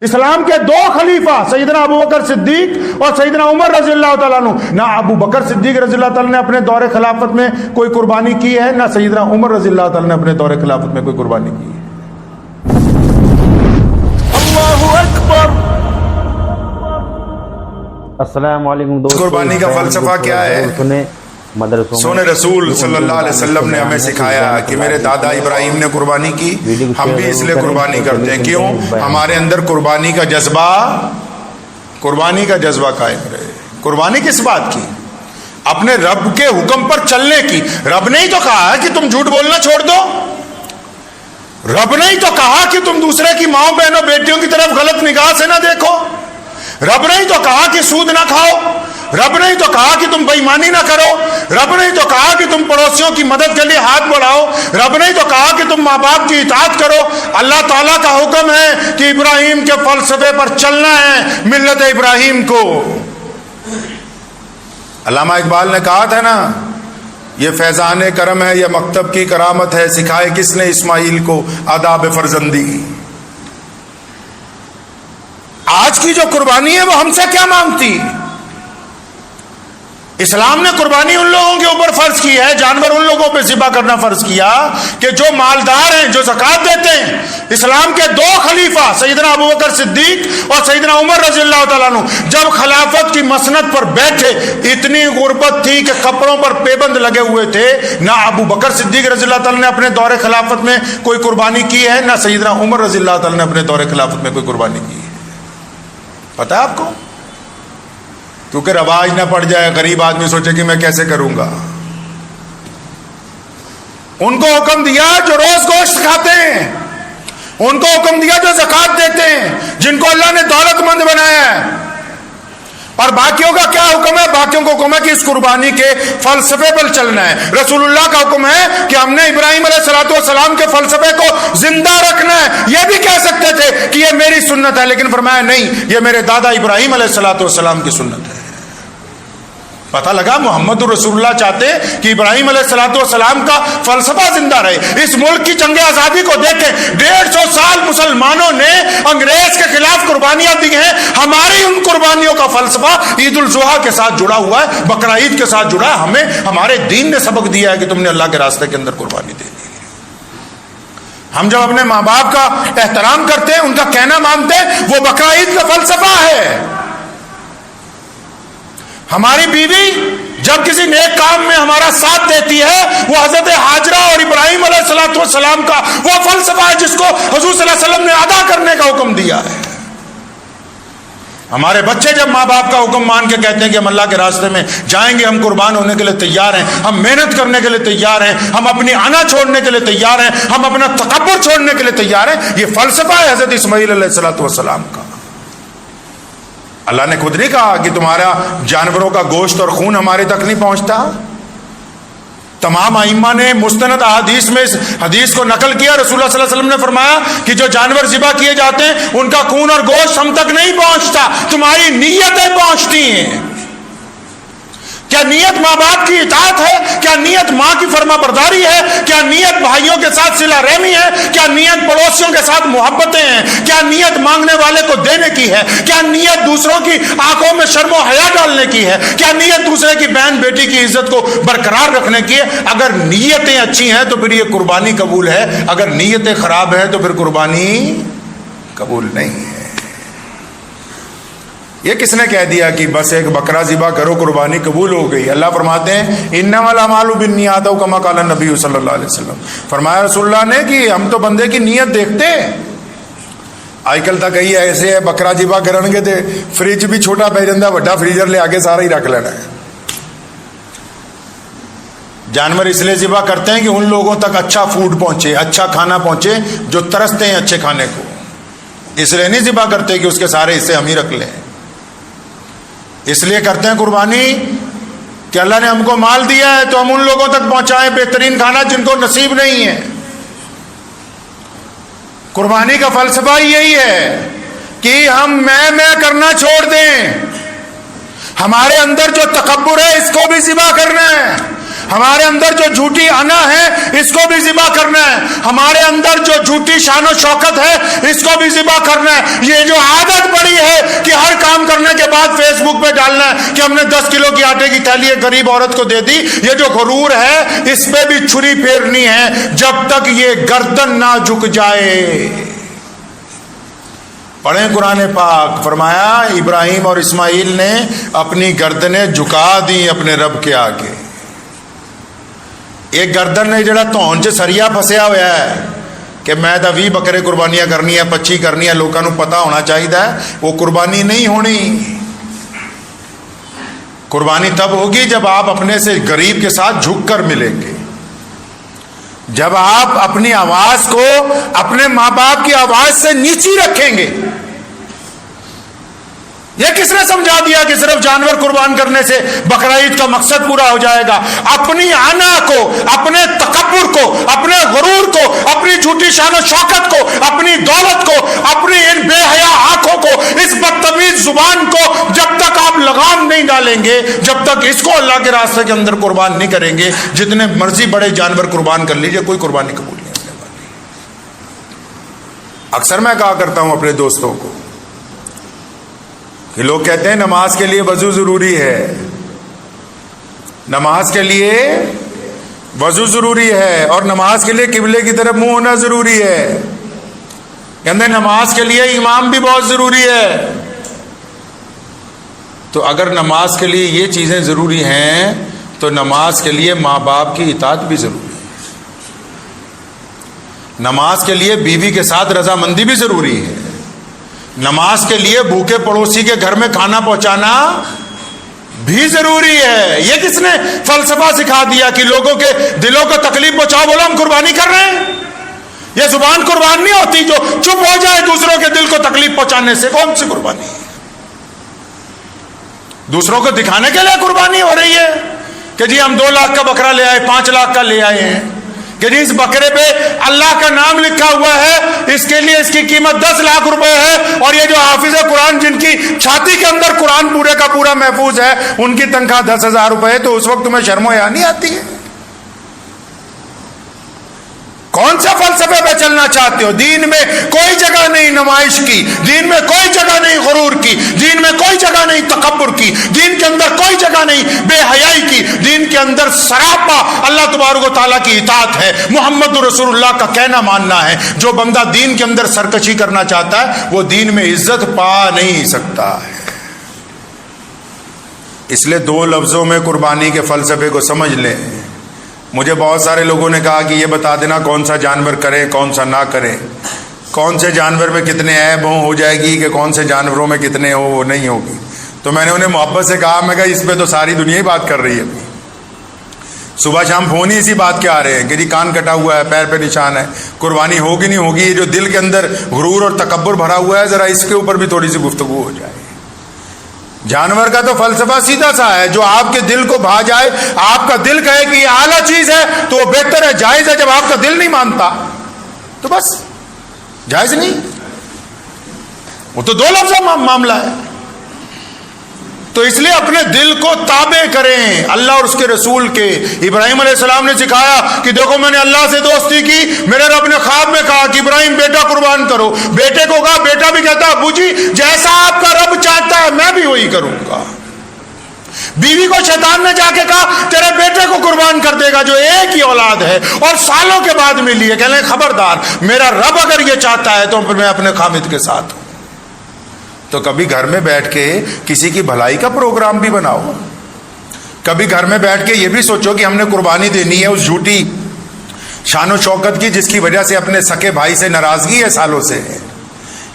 اسلام کے دو خلیفہ سیدنا ابو بکر صدیق اور سیدنا عمر رضی اللہ تعالیٰ عنہ، نہ ابو بکر صدیق رضی اللہ تعالیٰ نے اپنے دور خلافت میں کوئی قربانی کی ہے، نہ سیدنا عمر رضی اللہ تعالیٰ نے اپنے دور خلافت میں کوئی قربانی کی ہے۔ اللہ اکبر۔ السلام علیکم دوستو، قربانی کا فلسفہ کیا ہے؟ سونے رسول صلی اللہ علیہ وسلم نے ہمیں سکھایا کہ میرے دادا ابراہیم نے قربانی کی، ہم بھی اس لیے قربانی کرتے ہیں۔ کیوں؟ ہمارے اندر قربانی کا جذبہ قائم رہے۔ قربانی کس بات کی؟ اپنے رب کے حکم پر چلنے کی۔ رب نے ہی تو کہا ہے کہ تم جھوٹ بولنا چھوڑ دو، رب نے ہی تو کہا کہ تم دوسرے کی ماں بہنوں بیٹیوں کی طرف غلط نگاہ سے نہ دیکھو، رب نے ہی تو کہا کہ سود نہ کھاؤ، رب نے ہی تو کہا کہ تم بے ایمانی نہ کرو، رب نے ہی تو کہا کہ تم پڑوسیوں کی مدد کے لیے ہاتھ بڑھاؤ، رب نے ہی تو کہا کہ تم ماں باپ کی اطاعت کرو۔ اللہ تعالیٰ کا حکم ہے کہ ابراہیم کے فلسفے پر چلنا ہے، ملت ابراہیم کو۔ علامہ اقبال نے کہا تھا نا، یہ فیضان کرم ہے، یہ مکتب کی کرامت ہے، سکھائے کس نے اسماعیل کو آداب فرزندی۔ آج کی جو قربانی ہے وہ ہم سے کیا مانگتی؟ اسلام نے قربانی ان لوگوں کے اوپر فرض کی ہے، جانور ان لوگوں پہ ذبح کرنا فرض کیا کہ جو مالدار ہیں، جو زکوٰۃ دیتے ہیں۔ اسلام کے دو خلیفہ سیدنا ابو بکر صدیق اور سیدنا عمر رضی اللہ تعالیٰ عنہ جب خلافت کی مسند پر بیٹھے، اتنی غربت تھی کہ کپڑوں پر پیبند لگے ہوئے تھے۔ نہ ابو بکر صدیق رضی اللہ تعالیٰ نے اپنے دور خلافت میں کوئی قربانی کی ہے، نہ سیدنا عمر رضی اللہ تعالیٰ نے اپنے دور خلافت میں کوئی قربانی کی ہے۔ پتہ ہے آپ کو؟ کیونکہ رواج نہ پڑ جائے، غریب آدمی سوچے کہ میں کیسے کروں گا۔ ان کو حکم دیا جو روز گوشت کھاتے ہیں، ان کو حکم دیا جو زکوٰۃ دیتے ہیں، جن کو اللہ نے دولت مند بنایا ہے۔ اور باقیوں کا کیا حکم ہے؟ باقیوں کو حکم ہے کہ اس قربانی کے فلسفے پر چلنا ہے۔ رسول اللہ کا حکم ہے کہ ہم نے ابراہیم علیہ السلام کے فلسفے کو زندہ رکھنا ہے۔ یہ بھی کہہ سکتے تھے کہ یہ میری سنت ہے، لیکن فرمایا نہیں، یہ میرے دادا ابراہیم علیہ السلام کی سنت ہے۔ پتہ لگا محمد رسول اللہ چاہتے کہ ابراہیم علیہ السلام کا فلسفہ زندہ رہے۔ اس ملک کی جنگ آزادی کو دیکھیں، 150 سال مسلمانوں نے انگریز کے خلاف قربانیاں دی ہیں۔ ہماری ان قربانیوں کا فلسفہ عید الاضحیٰ کے ساتھ جڑا ہوا ہے، بقرہ عید کے ساتھ جڑا ہے۔ ہمیں ہمارے دین نے سبق دیا ہے کہ تم نے اللہ کے راستے کے اندر قربانی دینی ہے۔ ہم جب اپنے ماں باپ کا احترام کرتے ہیں، ان کا کہنا مانتے ہیں، وہ بقرہ عید کا فلسفہ ہے۔ ہماری بیوی جب کسی نیک کام میں ہمارا ساتھ دیتی ہے، وہ حضرت ہاجرہ اور ابراہیم علیہ السلام کا وہ فلسفہ ہے جس کو حضور صلی اللہ علیہ وسلم نے ادا کرنے کا حکم دیا ہے۔ ہمارے بچے جب ماں باپ کا حکم مان کے کہتے ہیں کہ ہم اللہ کے راستے میں جائیں گے، ہم قربان ہونے کے لیے تیار ہیں، ہم محنت کرنے کے لیے تیار ہیں، ہم اپنی انا چھوڑنے کے لیے تیار ہیں، ہم اپنا تکبر چھوڑنے کے لیے تیار ہیں، یہ فلسفہ ہے حضرت اسماعیل علیہ السلام کا۔ اللہ نے خود نہیں کہا کہ تمہارا جانوروں کا گوشت اور خون ہمارے تک نہیں پہنچتا؟ تمام ائمہ نے مستند احادیث میں اس حدیث کو نقل کیا۔ رسول اللہ صلی اللہ علیہ وسلم نے فرمایا کہ جو جانور ذبح کیے جاتے ہیں ان کا خون اور گوشت ہم تک نہیں پہنچتا، تمہاری نیتیں پہنچتی ہیں۔ کیا نیت ماں باپ کی اطاعت ہے؟ کیا نیت ماں کی فرما برداری ہے؟ کیا نیت بھائیوں کے ساتھ صلہ رحمی ہے؟ کیا نیت پڑوسیوں کے ساتھ محبتیں ہیں؟ کیا نیت مانگنے والے کو دینے کی ہے؟ کیا نیت دوسروں کی آنکھوں میں شرم و حیا ڈالنے کی ہے؟ کیا نیت دوسرے کی بہن بیٹی کی عزت کو برقرار رکھنے کی ہے؟ اگر نیتیں اچھی ہیں تو پھر یہ قربانی قبول ہے، اگر نیتیں خراب ہیں تو پھر قربانی قبول نہیں ہے۔ یہ کس نے کہہ دیا کہ بس ایک بکرا ذبح کرو قربانی قبول ہو گئی؟ اللہ فرماتے ہیں انما الاعمال بالنیات کما قال النبی صلی اللہ علیہ وسلم۔ فرمایا رسول اللہ نے کہ ہم تو بندے کی نیت دیکھتے ہیں۔ آج کل تک کئی ایسے ہے بکرا ذبح کرن گے تے فریج بھی چھوٹا پی جاتا، بڑا فریزر لے آگے سارا ہی رکھ لینا ہے۔ جانور اس لیے ذبح کرتے ہیں کہ ان لوگوں تک اچھا فوڈ پہنچے، اچھا کھانا پہنچے جو ترستے ہیں اچھے کھانے کو۔ اس لیے نہیں ذبح کرتے کہ اس کے سارے حصے ہم ہی رکھ لیں۔ اس لیے کرتے ہیں قربانی کہ اللہ نے ہم کو مال دیا ہے تو ہم ان لوگوں تک پہنچائیں بہترین کھانا جن کو نصیب نہیں ہے۔ قربانی کا فلسفہ یہی ہے کہ ہم میں کرنا چھوڑ دیں، ہمارے اندر جو تکبر ہے اس کو بھی ذبح کرنا ہے، ہمارے اندر جو جھوٹی انا ہے اس کو بھی ذبح کرنا ہے. ہمارے اندر جو جھوٹی شان و شوکت ہے اس کو بھی ذبح کرنا ہے. یہ جو عادت پڑی ہے کہ ہر کام کرنے کے بعد فیس بک پہ ڈالنا ہے کہ ہم نے 10 کلو کی آٹے کی تھیلی ایک غریب عورت کو دے دی, یہ جو غرور ہے اس پہ بھی چھری پھیرنی ہے جب تک یہ گردن نہ جھک جائے. پڑھیں قرآن پاک, فرمایا ابراہیم اور اسماعیل نے اپنی گردنیں جھکا دی اپنے رب کے آگے. ایک گردن نے جڑا تون چ سریا پھسیا ہوا ہے کہ میں تو 20 بکرے قربانیاں کرنی ہے, 25 کرنی ہے, لوگوں کو پتا ہونا چاہیے, وہ قربانی نہیں ہونی. قربانی تب ہوگی جب آپ اپنے سے غریب کے ساتھ جھک کر ملیں گے, جب آپ اپنی آواز کو اپنے ماں باپ کی آواز سے نیچی رکھیں گے. یہ کس نے سمجھا دیا کہ صرف جانور قربان کرنے سے بقرہ عید کا مقصد پورا ہو جائے گا؟ اپنی انا کو, اپنے تکبر کو, اپنے غرور کو, اپنی جھوٹی شان و شوکت کو, اپنی دولت کو, اپنی ان بے حیا آنکھوں کو, اس بدتمیز زبان کو جب تک آپ لگام نہیں ڈالیں گے, جب تک اس کو اللہ کے راستے کے اندر قربان نہیں کریں گے, جتنے مرضی بڑے جانور قربان کر لیجئے, کوئی قربانی قبول نہیں ہونے والی. اکثر میں کہا کرتا ہوں اپنے دوستوں کو کہ لوگ کہتے ہیں نماز کے لیے وضو ضروری ہے, نماز کے لیے وضو ضروری ہے, اور نماز کے لیے قبلے کی طرف منہ ہونا ضروری ہے. کہتے ہیں نماز کے لیے امام بھی بہت ضروری ہے. تو اگر نماز کے لیے یہ چیزیں ضروری ہیں تو نماز کے لیے ماں باپ کی اطاعت بھی ضروری ہے, نماز کے لیے بیوی کے ساتھ رضامندی بھی ضروری ہے, نماز کے لیے بھوکے پڑوسی کے گھر میں کھانا پہنچانا بھی ضروری ہے. یہ کس نے فلسفہ سکھا دیا کہ لوگوں کے دلوں کو تکلیف پہنچاؤ, بولو ہم قربانی کر رہے ہیں؟ یہ زبان قربان نہیں ہوتی جو چپ ہو جائے دوسروں کے دل کو تکلیف پہنچانے سے. کون سی قربانی ہے؟ دوسروں کو دکھانے کے لیے قربانی ہو رہی ہے کہ جی ہم 2 لاکھ کا بکرا لے آئے, 5 لاکھ کا لے آئے ہیں, کہ جی اس بکرے پہ اللہ کا نام لکھا ہوا ہے, اس کے لیے اس کی قیمت 10 لاکھ روپے ہے, اور یہ جو حافظ قرآن جن کی چھاتی کے اندر قرآن پورے کا پورا محفوظ ہے ان کی تنخواہ 10,000 روپے ہے, تو اس وقت تمہیں شرم و حیا نہیں آتی ہے؟ کون سا فلسفے پہ چلنا چاہتے ہو؟ دین میں کوئی جگہ نہیں نمائش کی, دین میں کوئی جگہ نہیں غرور کی, دین میں کوئی جگہ نہیں تکبر کی, دین کے اندر کوئی جگہ نہیں بے حیائی کی. دین کے اندر سراپا اللہ تبارک و تعالیٰ کی اطاعت ہے, محمد رسول اللہ کا کہنا ماننا ہے. جو بندہ دین کے اندر سرکشی کرنا چاہتا ہے وہ دین میں عزت پا نہیں سکتا ہے. اس لیے 2 لفظوں میں قربانی کے فلسفے کو سمجھ لیں. مجھے بہت سارے لوگوں نے کہا کہ یہ بتا دینا کون سا جانور کریں کون سا نہ کریں, کون سے جانور میں کتنے عیب ہوں ہو جائے گی, کہ کون سے جانوروں میں کتنے ہو وہ نہیں ہوگی. تو میں نے انہیں محبت سے کہا, میں کہا اس پہ تو ساری دنیا ہی بات کر رہی ہے. صبح شام فون ہی اسی بات کے آ رہے ہیں کہ جی کان کٹا ہوا ہے, پیر پہ نشان ہے, قربانی ہوگی نہیں ہوگی. یہ جو دل کے اندر غرور اور تکبر بھرا ہوا ہے, ذرا اس کے اوپر بھی تھوڑی سی گفتگو ہو جائے. جانور کا تو فلسفہ سیدھا سا ہے, جو آپ کے دل کو بھا جائے, آپ کا دل کہے کہ یہ اعلیٰ چیز ہے تو وہ بہتر ہے, جائز ہے. جب آپ کا دل نہیں مانتا تو بس جائز نہیں, وہ تو 2 لفظ معاملہ ہے. تو اس لیے اپنے دل کو تابع کریں اللہ اور اس کے رسول کے. ابراہیم علیہ السلام نے سکھایا کہ دیکھو میں نے اللہ سے دوستی کی, میرے رب نے خواب میں کہا کہ ابراہیم بیٹا قربان کرو. بیٹے کو کہا, بیٹا بھی کہتا ابو جی جیسا آپ کا رب چاہتا ہے میں بھی وہی کروں گا. بیوی کو شیطان نے جا کے کہا تیرے بیٹے کو قربان کر دے گا جو ایک ہی اولاد ہے اور سالوں کے بعد ملی ہے. کہنے لگے خبردار, میرا رب اگر یہ چاہتا ہے تو پھر میں اپنے خامد کے ساتھ ہوں. تو کبھی گھر میں بیٹھ کے کسی کی بھلائی کا پروگرام بھی بناؤ. کبھی گھر میں بیٹھ کے یہ بھی سوچو کہ ہم نے قربانی دینی ہے اس جھوٹی شان و شوکت کی جس کی وجہ سے اپنے سکے بھائی سے ناراضگی ہے سالوں سے,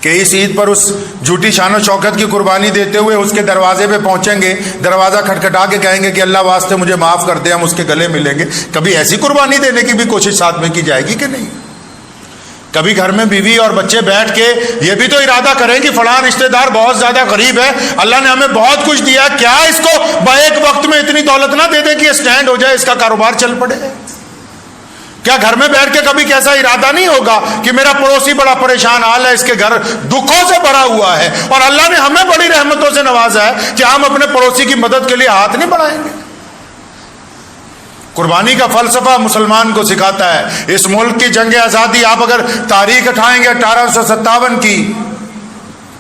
کہ اس عید پر اس جھوٹی شان و شوکت کی قربانی دیتے ہوئے اس کے دروازے پہ پہنچیں گے, دروازہ کھٹکھٹا کے کہیں گے کہ اللہ واسطے مجھے معاف کر دے, ہم اس کے گلے ملیں گے. کبھی ایسی قربانی دینے کی بھی کوشش ساتھ میں کی جائے گی کہ نہیں؟ کبھی گھر میں بیوی اور بچے بیٹھ کے یہ بھی تو ارادہ کریں کہ فلاں رشتہ دار بہت زیادہ غریب ہے, اللہ نے ہمیں بہت کچھ دیا, کیا اس کو ایک وقت میں اتنی دولت نہ دے دیں کہ یہ سٹینڈ ہو جائے, اس کا کاروبار چل پڑے. کیا گھر میں بیٹھ کے کبھی کیسا ارادہ نہیں ہوگا کہ میرا پڑوسی بڑا پریشان حال ہے, اس کے گھر دکھوں سے بھرا ہوا ہے اور اللہ نے ہمیں بڑی رحمتوں سے نوازا ہے کہ ہم اپنے پڑوسی کی مدد کے لیے ہاتھ نہیں بڑھائیں گے؟ قربانی کا فلسفہ مسلمان کو سکھاتا ہے. اس ملک کی جنگ آزادی آپ اگر تاریخ اٹھائیں گے 1857 کی،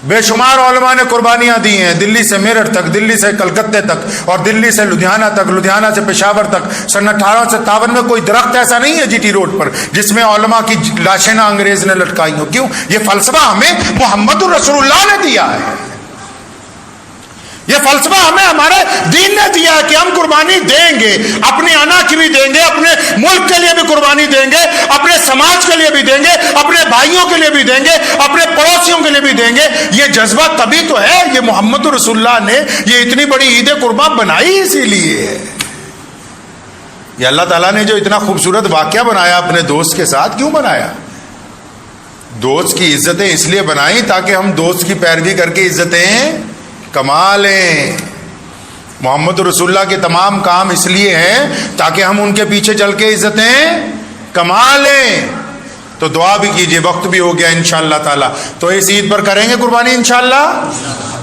بے شمار علماء نے قربانیاں دی ہیں، دلی سے میرٹھ تک، دلی سے کلکتے تک، اور دلی سے لدھیانہ تک، لدھیانہ سے پشاور تک. سن 1857 میں کوئی درخت ایسا نہیں ہے جی ٹی روڈ پر جس میں علماء کی لاشیں نہ انگریز نے لٹکائی ہوں. کیوں؟ یہ فلسفہ ہمیں محمد الرسول اللہ نے دیا ہے. یہ فلسفہ ہمیں ہمارے دین نے دیا ہے کہ ہم قربانی دیں گے، اپنی انا کی بھی دیں گے، اپنے ملک کے لیے بھی قربانی دیں گے، اپنے سماج کے لیے بھی دیں گے، اپنے بھائیوں کے لیے بھی دیں گے، اپنے پڑوسیوں کے لیے بھی دیں گے. یہ جذبہ تبھی تو ہے، یہ محمد رسول اللہ نے یہ اتنی بڑی عید قربان بنائی اسی لیے. یہ اللہ تعالیٰ نے جو اتنا خوبصورت واقعہ بنایا اپنے دوست کے ساتھ، کیوں بنایا؟ دوست کی عزتیں اس لیے بنائیں تاکہ ہم دوست کی پیروی کر کے عزتیں کما لیں. محمد رسول اللہ کے تمام کام اس لیے ہیں تاکہ ہم ان کے پیچھے چل کے عزتیں کما لیں. تو دعا بھی کیجئے، وقت بھی ہو گیا انشاءاللہ تعالی. تو اس عید پر کریں گے قربانی انشاءاللہ.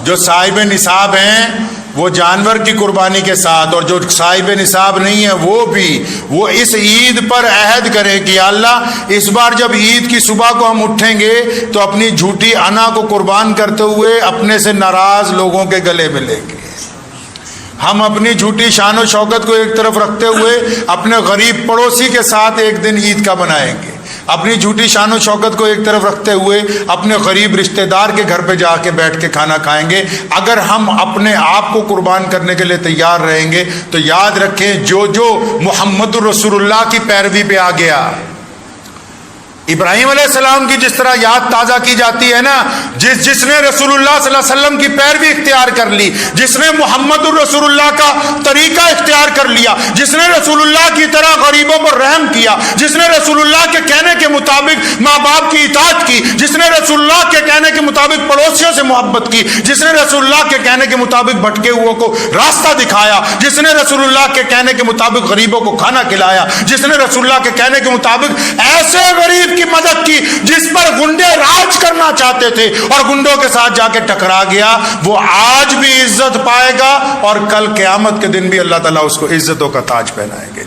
جو صاحب نصاب ہیں وہ جانور کی قربانی کے ساتھ، اور جو صاحب نصاب نہیں ہے وہ بھی، وہ اس عید پر عہد کرے کہ یا اللہ اس بار جب عید کی صبح کو ہم اٹھیں گے تو اپنی جھوٹی انا کو قربان کرتے ہوئے اپنے سے ناراض لوگوں کے گلے میں لیں گے. ہم اپنی جھوٹی شان و شوکت کو ایک طرف رکھتے ہوئے اپنے غریب پڑوسی کے ساتھ ایک دن عید کا منائیں گے. اپنی جھوٹی شان و شوکت کو ایک طرف رکھتے ہوئے اپنے غریب رشتہ دار کے گھر پہ جا کے بیٹھ کے کھانا کھائیں گے. اگر ہم اپنے آپ کو قربان کرنے کے لیے تیار رہیں گے تو یاد رکھیں جو محمد الرسول اللہ کی پیروی پہ آ گیا، ابراہیم علیہ السلام کی جس طرح یاد تازہ کی جاتی ہے نا، جس نے رسول اللہ صلی اللہ علیہ وسلم کی پیروی اختیار کر لی، جس نے محمد الرسول اللہ کا طریقہ اختیار کر لیا، جس نے رسول اللہ کی طرح غریبوں پر رحم کیا، جس نے رسول اللہ کے کہنے کے مطابق ماں باپ کی اطاعت کی، جس نے رسول اللہ کے کہنے کے مطابق پڑوسیوں سے محبت کی، جس نے رسول اللہ کے کہنے کے مطابق بھٹکے ہوئے کو راستہ دکھایا، جس نے رسول اللہ کے کہنے کے مطابق غریبوں کو کھانا کھلایا، جس نے رسول اللہ کے کہنے کے مطابق ایسے غریب کی مدد کی جس پر گنڈے راج کرنا چاہتے تھے اور گنڈوں کے ساتھ جا کے ٹکرا گیا، وہ آج بھی عزت پائے گا اور کل قیامت کے دن بھی اللہ تعالیٰ اس کو عزتوں کا تاج پہنائیں گے.